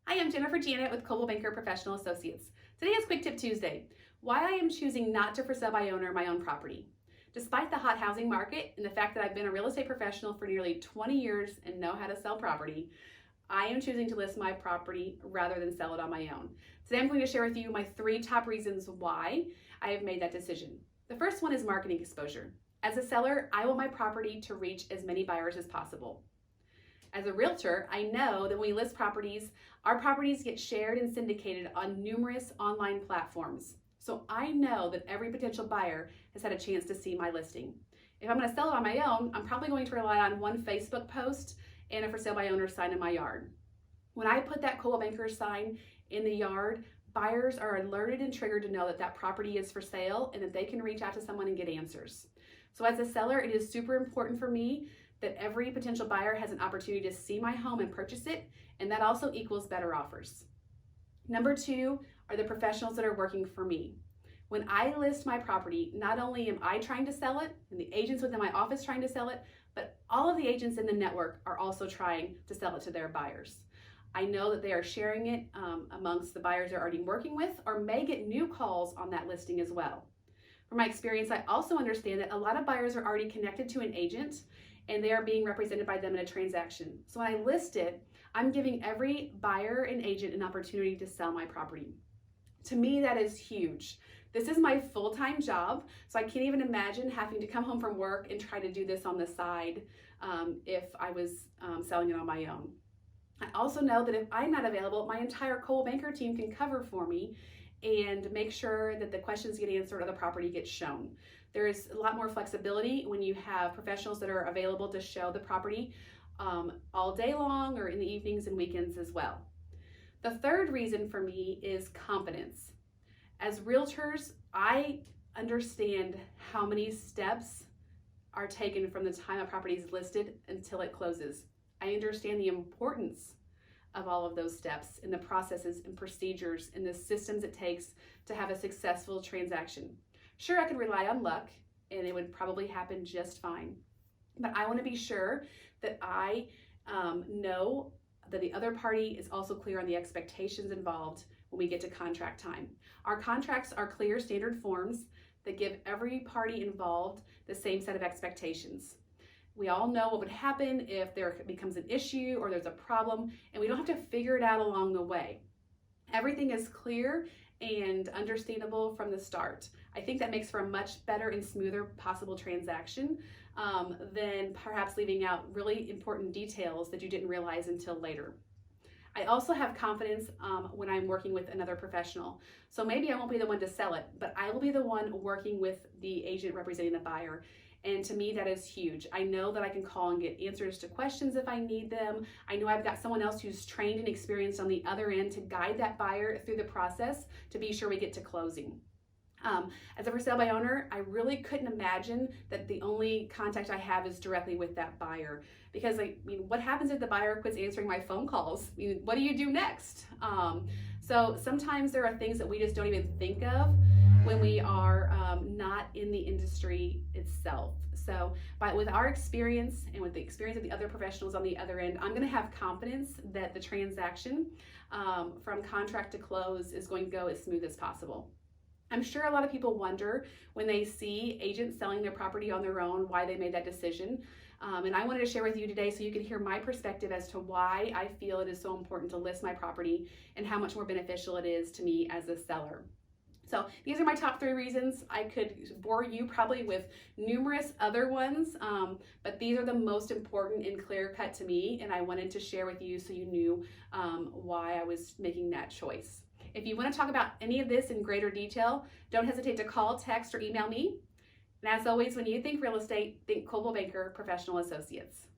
Hi, I'm Jennifer Janet with Coldwell Banker Professional Associates. Today is Quick Tip Tuesday. Why I am choosing not to for sale by owner my own property. Despite the hot housing market and the fact that I've been a real estate professional for nearly 20 years and know how to sell property, I am choosing to list my property rather than sell it on my own. Today I'm going to share with you my 3 top reasons why I have made that decision. The first one is marketing exposure. As a seller, I want my property to reach as many buyers as possible. As a realtor, I know that when we list properties, our properties get shared and syndicated on numerous online platforms. So I know that every potential buyer has had a chance to see my listing. If I'm going to sell it on my own, I'm probably going to rely on one Facebook post and a for sale by owner sign in my yard. When I put that Coldwell Banker sign in the yard, buyers are alerted and triggered to know that that property is for sale and that they can reach out to someone and get answers. So as a seller, it is super important for me that every potential buyer has an opportunity to see my home and purchase it, and that also equals better offers. Number 2 are the professionals that are working for me. When I list my property, not only am I trying to sell it, and the agents within my office trying to sell it, but all of the agents in the network are also trying to sell it to their buyers. I know that they are sharing it amongst the buyers they're already working with, or may get new calls on that listing as well. From my experience, I also understand that a lot of buyers are already connected to an agent and they are being represented by them in a transaction. So when I list it, I'm giving every buyer and agent an opportunity to sell my property. To me, that is huge. This is my full-time job, so I can't even imagine having to come home from work and try to do this on the side if I was selling it on my own. I also know that if I'm not available, my entire Coldwell Banker team can cover for me and make sure that the questions get answered or the property gets shown. There is a lot more flexibility when you have professionals that are available to show the property all day long or in the evenings and weekends as well. The third reason for me is confidence. As realtors, I understand how many steps are taken from the time a property is listed until it closes. I understand the importance of all of those steps and the processes and procedures and the systems it takes to have a successful transaction. Sure, I could rely on luck and it would probably happen just fine, but I want to be sure that I know that the other party is also clear on the expectations involved when we get to contract time. Our contracts are clear standard forms that give every party involved the same set of expectations. We all know what would happen if there becomes an issue or there's a problem, and we don't have to figure it out along the way. Everything is clear and understandable from the start. I think that makes for a much better and smoother possible transaction than perhaps leaving out really important details that you didn't realize until later. I also have confidence when I'm working with another professional. So maybe I won't be the one to sell it, but I will be the one working with the agent representing the buyer. And to me, that is huge. I know that I can call and get answers to questions if I need them. I know I've got someone else who's trained and experienced on the other end to guide that buyer through the process to be sure we get to closing. As a for sale by owner, I really couldn't imagine that the only contact I have is directly with that buyer. Because what happens if the buyer quits answering my phone calls? What do you do next? So sometimes there are things that we just don't even think of when we are not in the industry itself. So with our experience and with the experience of the other professionals on the other end, I'm going to have confidence that the transaction from contract to close is going to go as smooth as possible. I'm sure a lot of people wonder when they see agents selling their property on their own why they made that decision. And I wanted to share with you today so you can hear my perspective as to why I feel it is so important to list my property and how much more beneficial it is to me as a seller. So these are my top 3 reasons. I could bore you probably with numerous other ones, but these are the most important and clear cut to me, and I wanted to share with you so you knew why I was making that choice. If you want to talk about any of this in greater detail, don't hesitate to call, text, or email me. And as always, when you think real estate, think Coldwell Banker Professional Associates.